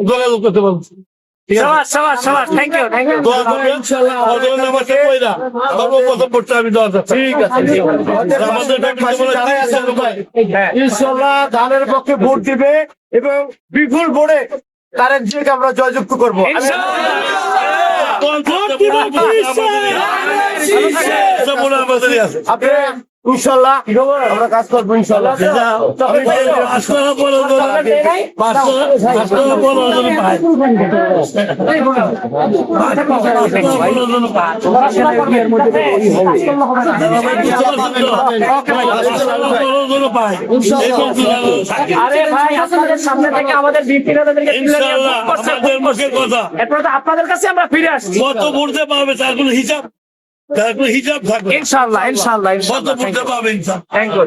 যোগাযোগ করতে বলছি। থ্যাংক ইউ দোয়া করবেন ইনশাআল্লাহ। আমাদের নামাজে কইরা সর্বপ্রথম ভোটটা আমি দেওয়ার চেষ্টা করব। ঠিক আছে আমাদের ইনশাআল্লাহ ধানের পক্ষে ভোট দিবে এবং বিপুল ভোটে তারেক জিয়াকে আমরা জয়যুক্ত করবো। আপনি ইনশাআল্লাহ আমরা কাজ করবো ইনশাআল্লাহ। আরে ভাই আপনাদের সামনে থেকে আমাদের আপনাদের কাছে আমরা ফিরে আসছি কত ভোট পাবে তার কোনো হিসাব, তার কোনো হিসাব থাকবে ইনশাআল্লাহ ইনশাআল্লাহ কত ভোট পাবে ইনশাআল্লাহ। থ্যাংক ইউ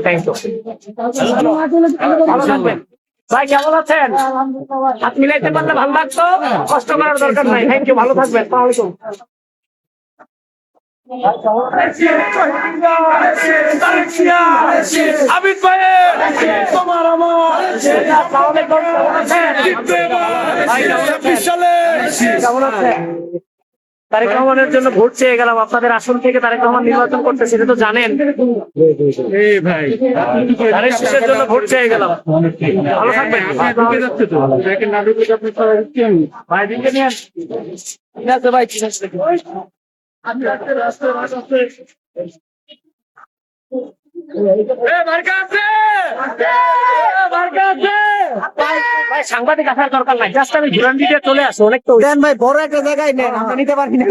ভালো থাকবেন ভাই, কেমন আছেন? হাত মিলাইতে পারলে ভালো লাগতো, কষ্ট করার দরকার নাই। থ্যাংক ইউ, ভালো থাকবেন। আসসালামু আলাইকুম। আবিদ ভাই তোমার আমার কেমন আছেন? তারেক রহমানের জন্য ভোট চেয়ে গেলাম, আপনাদের আসন থেকে তারেক রহমান নির্বাচন করতেছে, এটা তো জানেন। তারেক শেষের জন্য ভোট চেয়ে গেলাম। ভালো থাকবেন ভাই, দিকে নিয়ে ঠিক আছে ভাই, ঠিক আছে। সাংবাদিক আসার দরকার নাই, জাস্ট আমি ঘুরান দিতে চলে আসো। অনেক তো দেন ভাই, বড় একটা জায়গায় নেন, আমরা নিতে পারি না।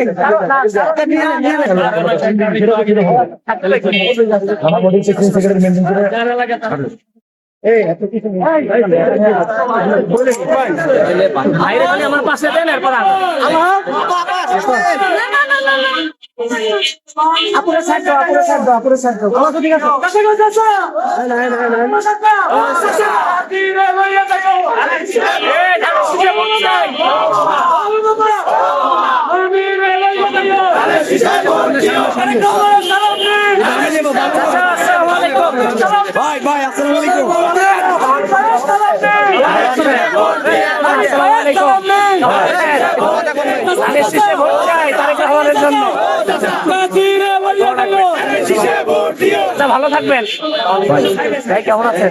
আমার পাশে দেন, এরপর আপুরে সাইড দাও, আপুরে সাইড দাও, আপুরে সাইড দাও। আমার তো ঠিক আছে। ভাই ভাই আসসালামু আলাইকুম। ভালো থাকবেন ভাই, কেমন আছেন?